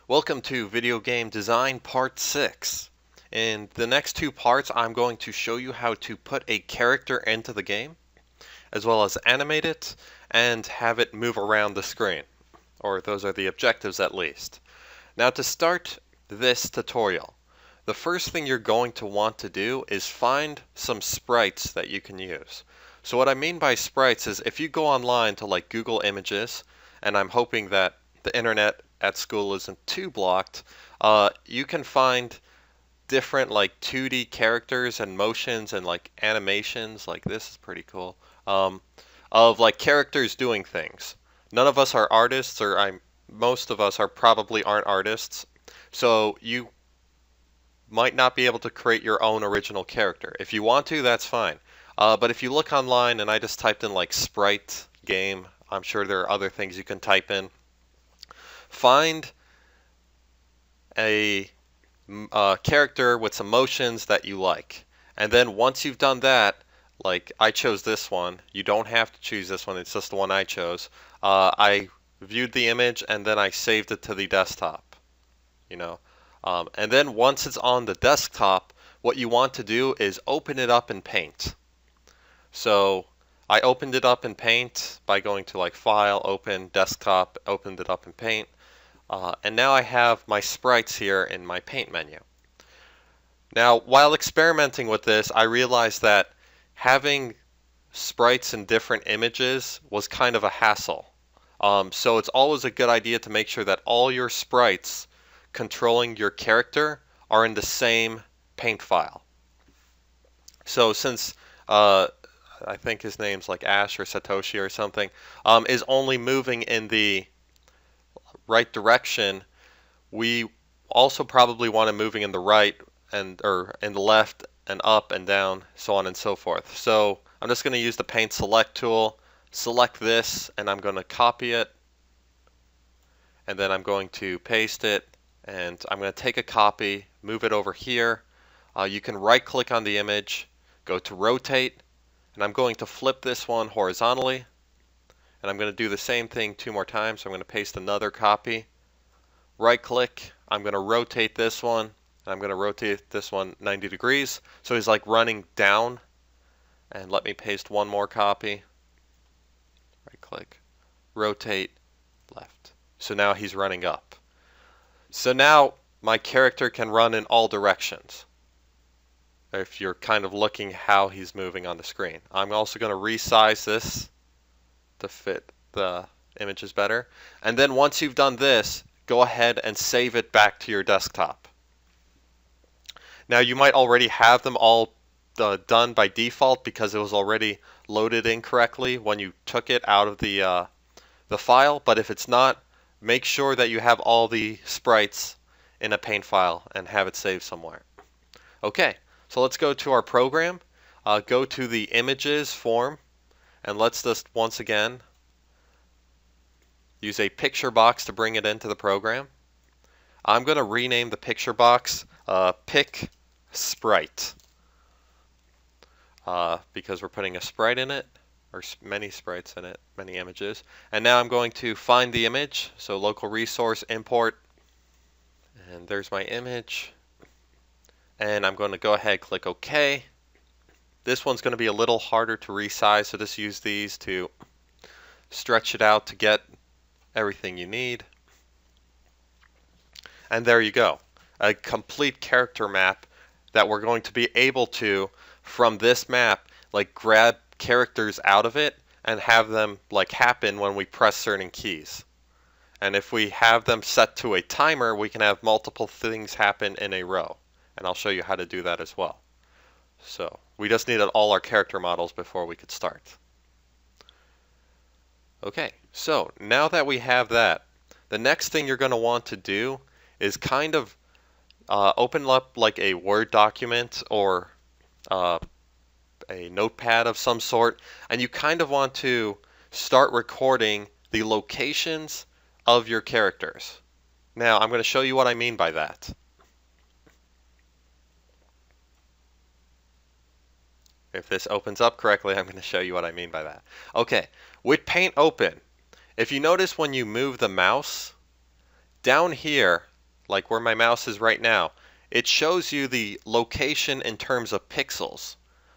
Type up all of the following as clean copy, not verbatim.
Welcome to Video Game Design Part 6. In the next two parts, I'm going to show you how to put a character into the game, as well as animate it and have it move around the screen. Or those are the objectives at least. Now to start this tutorial, the first thing you're going to want to do is find some sprites that you can use. So what I mean by sprites is if you go online to like Google Images, and I'm hoping that the internet at school isn't too blocked, you can find different like 2D characters and motions and like animations, like this is pretty cool, of like characters doing things. None of us are artists, or most of us probably aren't artists, so you might not be able to create your own original character. If you want to, that's fine. But if you look online, and I just typed in like sprite game, I'm sure there are other things you can type in. Find a character with some motions that you like. And then once you've done that, like I chose this one, you don't have to choose this one, it's just the one I chose. I viewed the image and then I saved it to the desktop, and then once it's on the desktop, what you want to do is open it up in Paint. So I opened it up in Paint by going to like File, Open, Desktop, opened it up in Paint. And now I have my sprites here in my Paint menu. Now, while experimenting with this, I realized that having sprites in different images was kind of a hassle. So it's always a good idea to make sure that all your sprites controlling your character are in the same Paint file. So since I think his name's like Ash or Satoshi or something, is only moving in the right direction, we also probably want him moving in the right or in the left and up and down, so on and so forth. So I'm just going to use the Paint Select tool, select this, and I'm going to copy it, and then I'm going to paste it, and I'm going to take a copy, move it over here. You can right click on the image, go to rotate, and I'm going to flip this one horizontally. And I'm going to do the same thing 2 more times. So I'm going to paste another copy. Right click. I'm going to rotate this one. And I'm going to rotate this one 90 degrees. So he's like running down. And let me paste one more copy. Right click. Rotate left. So now he's running up. So now my character can run in all directions, if you're kind of looking how he's moving on the screen. I'm also going to resize this to fit the images better. And then once you've done this, go ahead and save it back to your desktop. Now you might already have them all done by default because it was already loaded incorrectly when you took it out of the file, but if it's not, make sure that you have all the sprites in a Paint file and have it saved somewhere. Okay, so let's go to our program, go to the Images form, and let's just once again use a picture box to bring it into the program. I'm going to rename the picture box Pick Sprite because we're putting a sprite in it, or many sprites in it, many images. And now I'm going to find the image, so local resource import, and there's my image. And I'm going to go ahead, click OK. This one's going to be a little harder to resize, so just use these to stretch it out to get everything you need. And there you go, a complete character map that we're going to be able to, from this map, like grab characters out of it and have them like happen when we press certain keys. And if we have them set to a timer, we can have multiple things happen in a row. And I'll show you how to do that as well. So we just needed all our character models before we could start. Okay, so now that we have that, the next thing you're going to want to do is kind of open up like a Word document or a notepad of some sort, and you kind of want to start recording the locations of your characters. Now I'm going to show you what I mean by that. If this opens up correctly, I'm going to show you what I mean by that. Okay, with Paint open, if you notice when you move the mouse, down here like where my mouse is right now, it shows you the location in terms of pixels.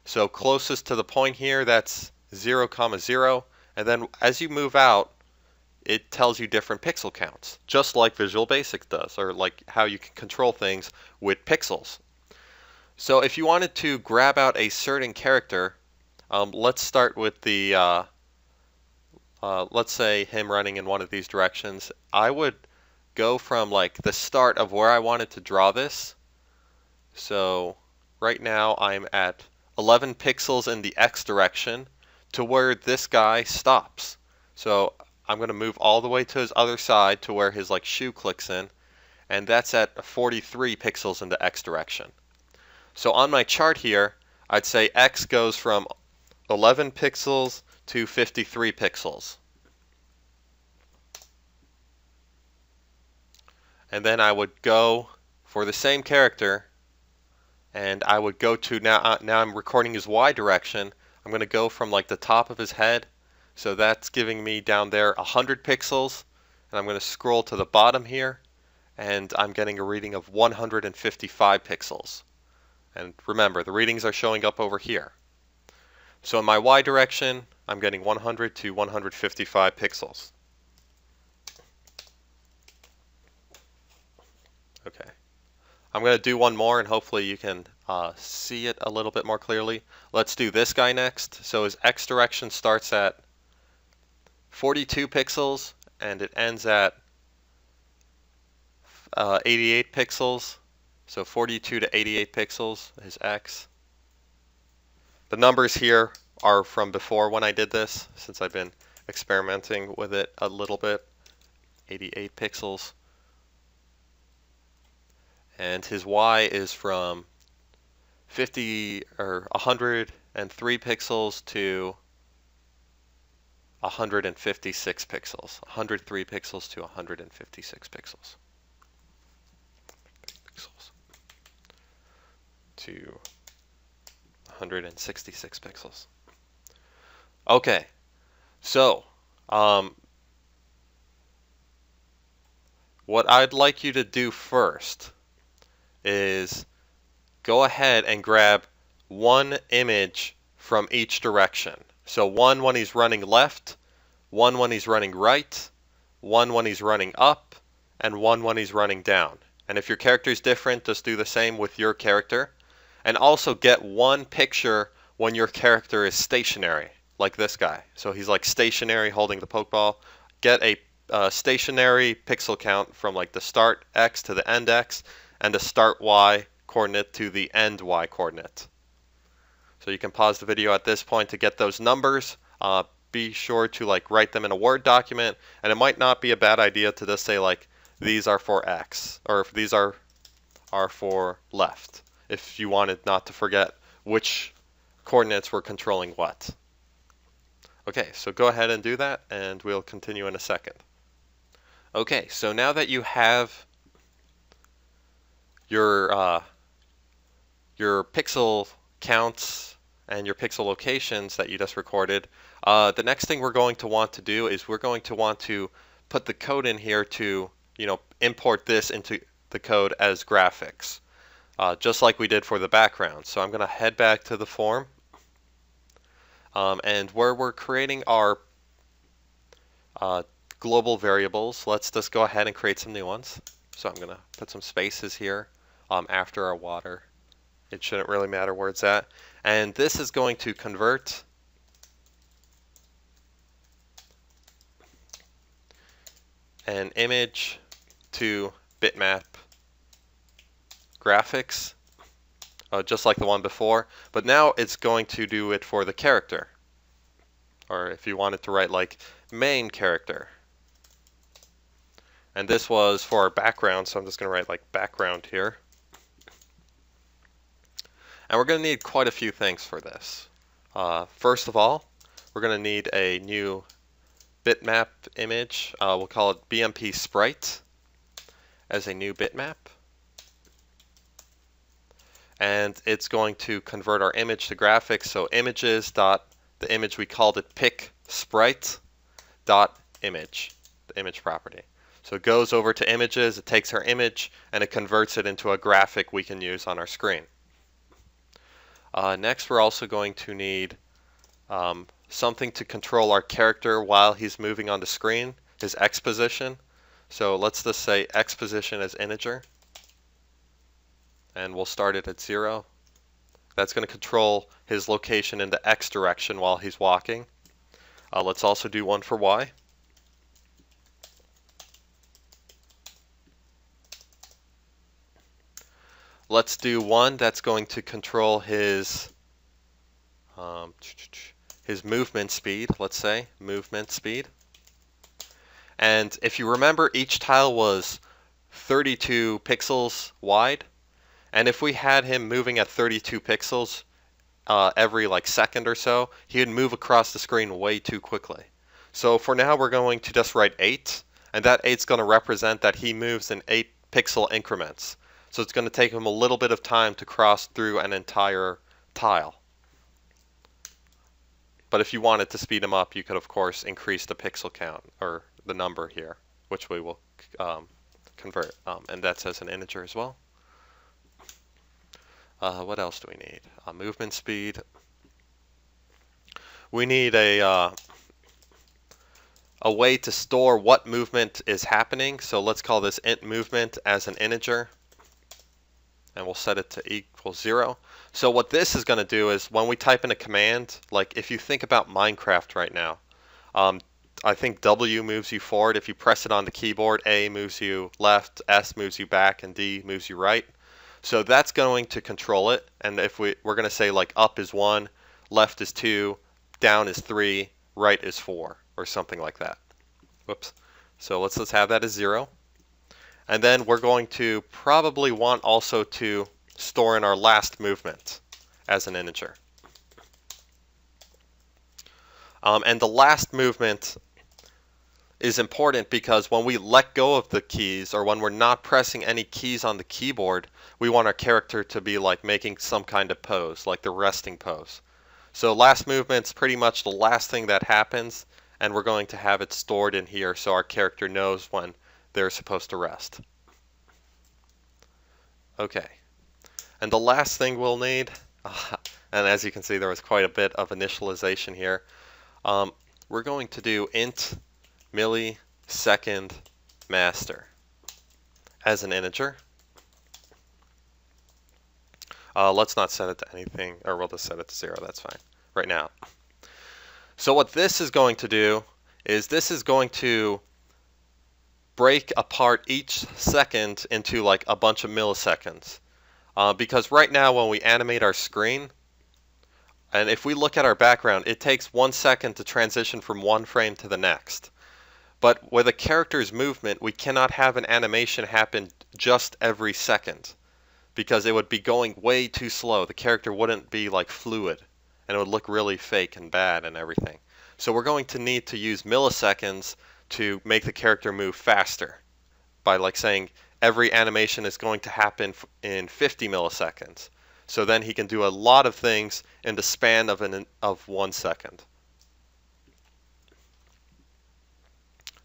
So closest to the point here, that's 0, 0, and then as you move out, it tells you different pixel counts, just like Visual Basic does, or like how you can control things with pixels. So if you wanted to grab out a certain character, let's start with the, let's say him running in one of these directions. I would go from like the start of where I wanted to draw this. So right now I'm at 11 pixels in the X direction to where this guy stops. So I'm going to move all the way to his other side to where his like shoe clicks in, and that's at 43 pixels in the X direction. So on my chart here, I'd say X goes from 11 pixels to 53 pixels. And then I would go for the same character, and I would go to, now I'm recording his Y direction. I'm going to go from like the top of his head. So that's giving me down there 100 pixels. And I'm going to scroll to the bottom here, and I'm getting a reading of 155 pixels. And remember, the readings are showing up over here. So in my Y direction, I'm getting 100 to 155 pixels. Okay. I'm going to do one more, and hopefully you can see it a little bit more clearly. Let's do this guy next. So his X direction starts at 42 pixels, and it ends at 88 pixels. So 42 to 88 pixels, his X. The numbers here are from before when I did this, since I've been experimenting with it a little bit. 88 pixels. And his Y is from 103 pixels to 156 pixels. 103 pixels to 156 pixels. To 166 pixels. Okay, so what I'd like you to do first is go ahead and grab one image from each direction. So one when he's running left, one when he's running right, one when he's running up, and one when he's running down. And if your character is different, just do the same with your character. And also get one picture when your character is stationary, like this guy. So he's like stationary holding the Pokeball. Get a stationary pixel count from like the start X to the end X, and the start Y coordinate to the end Y coordinate. So you can pause the video at this point to get those numbers. Be sure to like write them in a Word document, and it might not be a bad idea to just say like these are for X, or if these are for left, if you wanted not to forget which coordinates were controlling what. Okay, so go ahead and do that, and we'll continue in a second. Okay, so now that you have your pixel counts and your pixel locations that you just recorded, the next thing we're going to want to do is we're going to want to put the code in here to, import this into the code as graphics, just like we did for the background. So I'm going to head back to the form, and where we're creating our global variables, let's just go ahead and create some new ones. So I'm going to put some spaces here after our water. It shouldn't really matter where it's at. And this is going to convert an image to bitmap graphics, just like the one before. But now it's going to do it for the character. Or if you wanted to write like main character. And this was for our background, so I'm just going to write like background here. And we're going to need quite a few things for this. First of all, we're going to need a new bitmap image. We'll call it BMP Sprite as a new bitmap. And it's going to convert our image to graphics. So images dot, the image we called it pick sprite dot image, the image property. So it goes over to images, it takes our image, and it converts it into a graphic we can use on our screen. Next, we're also going to need something to control our character while he's moving on the screen, his X position. So let's just say X position as integer, and we'll start it at 0. That's going to control his location in the X direction while he's walking. Let's also do one for Y. Let's do one that's going to control his movement speed, let's say, movement speed. And if you remember, each tile was 32 pixels wide. And if we had him moving at 32 pixels every second or so, he would move across the screen way too quickly. So for now, we're going to just write 8. And that 8 is going to represent that he moves in 8 pixel increments. So it's going to take him a little bit of time to cross through an entire tile. But if you wanted to speed him up, you could, of course, increase the pixel count, or the number here, which we will convert. And that's as an integer as well. What else do we need? Movement speed. We need a way to store what movement is happening. So let's call this int movement as an integer. And we'll set it to equal 0. So what this is going to do is when we type in a command, like if you think about Minecraft right now, I think W moves you forward. If you press it on the keyboard, A moves you left, S moves you back, and D moves you right. So that's going to control it. And if we're going to say up is 1, left is 2, down is 3, right is 4, or something like that. Whoops. So let's have that as 0. And then we're going to probably want also to store in our last movement as an integer. And the last movement is important because when we let go of the keys, or when we're not pressing any keys on the keyboard, we want our character to be making some kind of pose, like the resting pose. So last movement's pretty much the last thing that happens, and we're going to have it stored in here so our character knows when they're supposed to rest. Okay, and the last thing we'll need, and as you can see there was quite a bit of initialization here, we're going to do int millisecond master as an integer. Let's not set it to anything, or we'll just set it to 0, that's fine, right now. So what this is going to do is this is going to break apart each second into a bunch of milliseconds. Because right now when we animate our screen, and if we look at our background, it takes 1 second to transition from one frame to the next. But with a character's movement, we cannot have an animation happen just every second, because it would be going way too slow. The character wouldn't be fluid, and it would look really fake and bad and everything. So we're going to need to use milliseconds to make the character move faster by saying every animation is going to happen in 50 milliseconds. So then he can do a lot of things in the span of 1 second.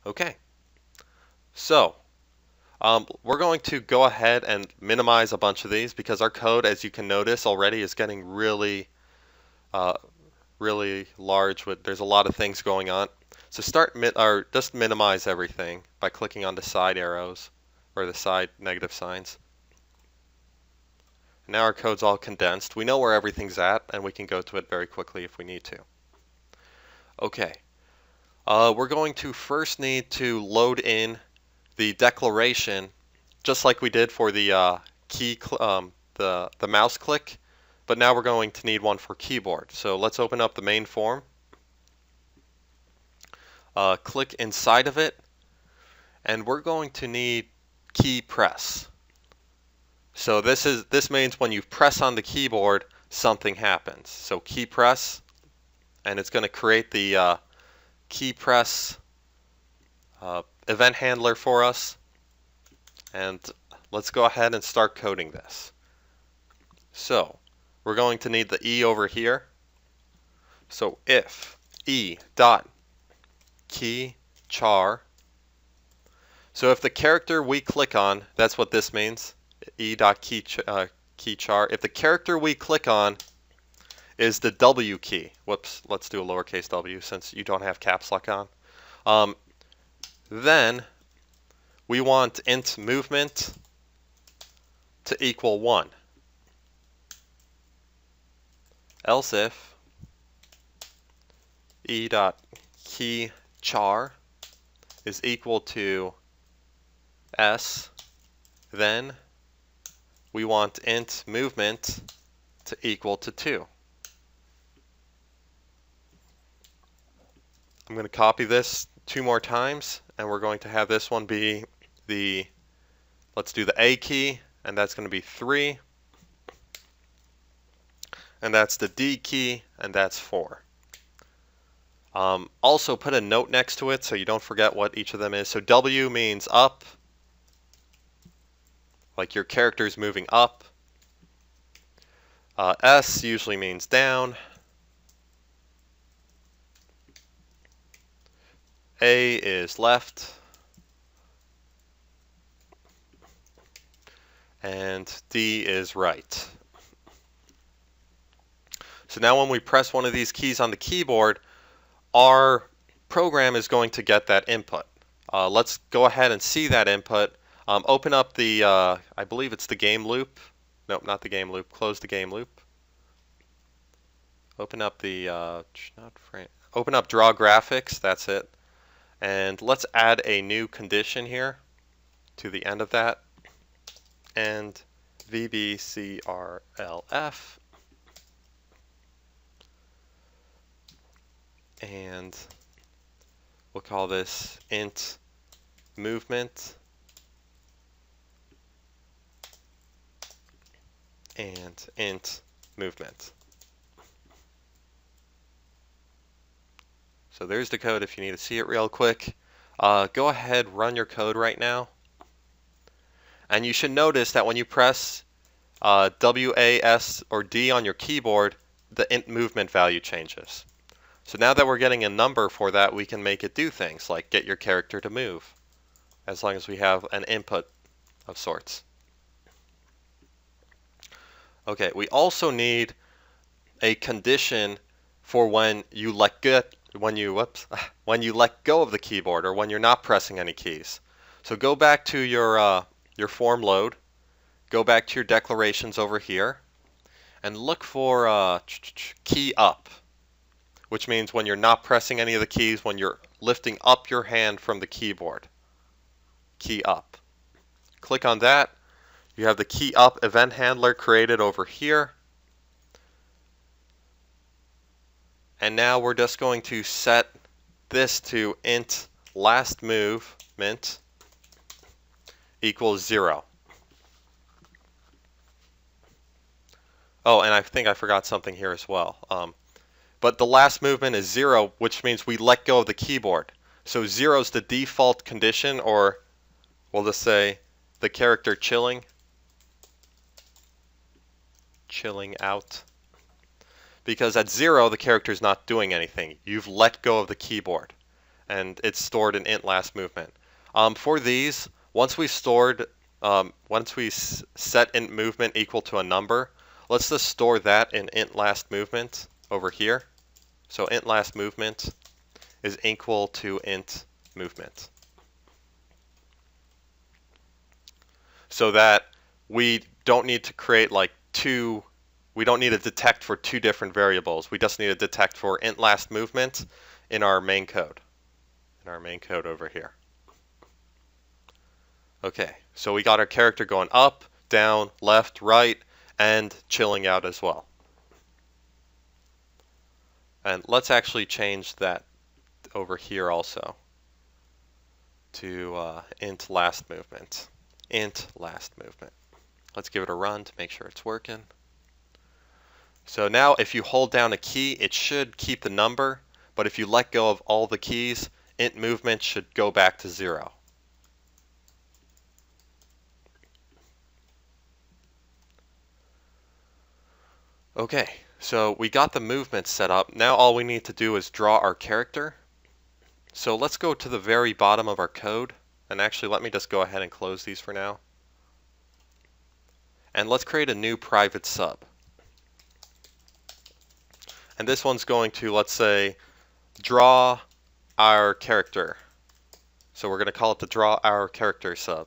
Okay, so we're going to go ahead and minimize a bunch of these because our code, as you can notice already, is getting really large. There's a lot of things going on. So just minimize everything by clicking on the side arrows or the side negative signs. Now our code's all condensed. We know where everything's at, and we can go to it very quickly if we need to. Okay. We're going to first need to load in the declaration, just like we did for the the mouse click, but now we're going to need one for keyboard. So let's open up the main form. Click inside of it, and we're going to need key press. So this means when you press on the keyboard, something happens. So key press, and it's going to create the key press event handler for us. And let's go ahead and start coding this. So we're going to need the E over here. So if E dot key char So if the character we click on, that's what this means, e.keychar. If the character we click on is the W key, whoops, let's do a lowercase w since you don't have caps lock on, then we want int movement to equal 1. Else if e.keychar is equal to s, then we want int movement to equal to 2. I'm going to copy this 2 more times, and we're going to have this one be the, let's do the A key, and that's going to be 3. And that's the D key, and that's 4. Also put a note next to it so you don't forget what each of them is. So W means up, like your character's moving up. S usually means down. A is left. And D is right. So now when we press one of these keys on the keyboard, our program is going to get that input. Let's go ahead and see that input. Open up the, I believe it's the game loop. Nope, not the game loop. Close the game loop. Open up the, open up draw graphics, that's it. And let's add a new condition here to the end of that. And VBCRLF. And we'll call this int movement and int movement. So there's the code if you need to see it real quick. Go ahead, run your code right now. And you should notice that when you press W, A, S, or D on your keyboard, the int movement value changes. So now that we're getting a number for that, we can make it do things like get your character to move, as long as we have an input of sorts. Okay, we also need a condition for when you let go of the keyboard, or when you're not pressing any keys. So go back to your form load, go back to your declarations over here, and look for key up, which means when you're not pressing any of the keys, when you're lifting up your hand from the keyboard. Key up. Click on that. You have the key up event handler created over here. And now we're just going to set this to int last movement equals 0. Oh, and I think I forgot something here as well. But the last movement is 0, which means we let go of the keyboard. So 0 is the default condition, or we'll just say the character chilling out. Because at 0, the character is not doing anything. You've let go of the keyboard, and it's stored in int last movement. For these, once we set int movement equal to a number, let's just store that in int last movement over here. So int last movement is equal to int movement. So that we don't need to create like we don't need to detect for 2 different variables. We just need to detect for int last movement in our main code. In our main code over here. Okay, so we got our character going up, down, left, right, and chilling out as well. And let's actually change that over here also to int last movement. Int last movement. Let's give it a run to make sure it's working. So now if you hold down a key, it should keep the number, but if you let go of all the keys, int movement should go back to 0. Okay, so we got the movement set up. Now all we need to do is draw our character. So let's go to the very bottom of our code And actually, let me just go ahead and close these for now. And let's create a new private sub. And this one's going to, let's say, draw our character. So we're going to call it the draw our character sub.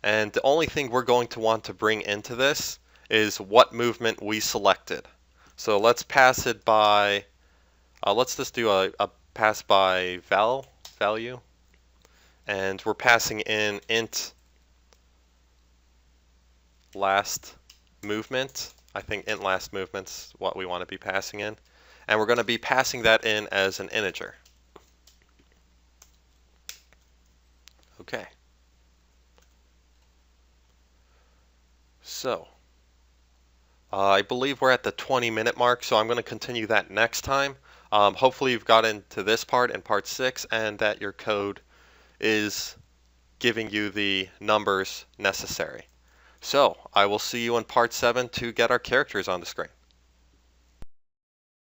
And the only thing we're going to want to bring into this is what movement we selected. So let's pass it by, let's just do a pass by value. And we're passing in int last movement. I think int last movement's what we want to be passing in. And we're going to be passing that in as an integer. Okay. So, I believe we're at the 20-minute mark, so I'm going to continue that next time. Hopefully you've got into this part in part 6 and that your code is giving you the numbers necessary. So, I will see you in part 7 to get our characters on the screen.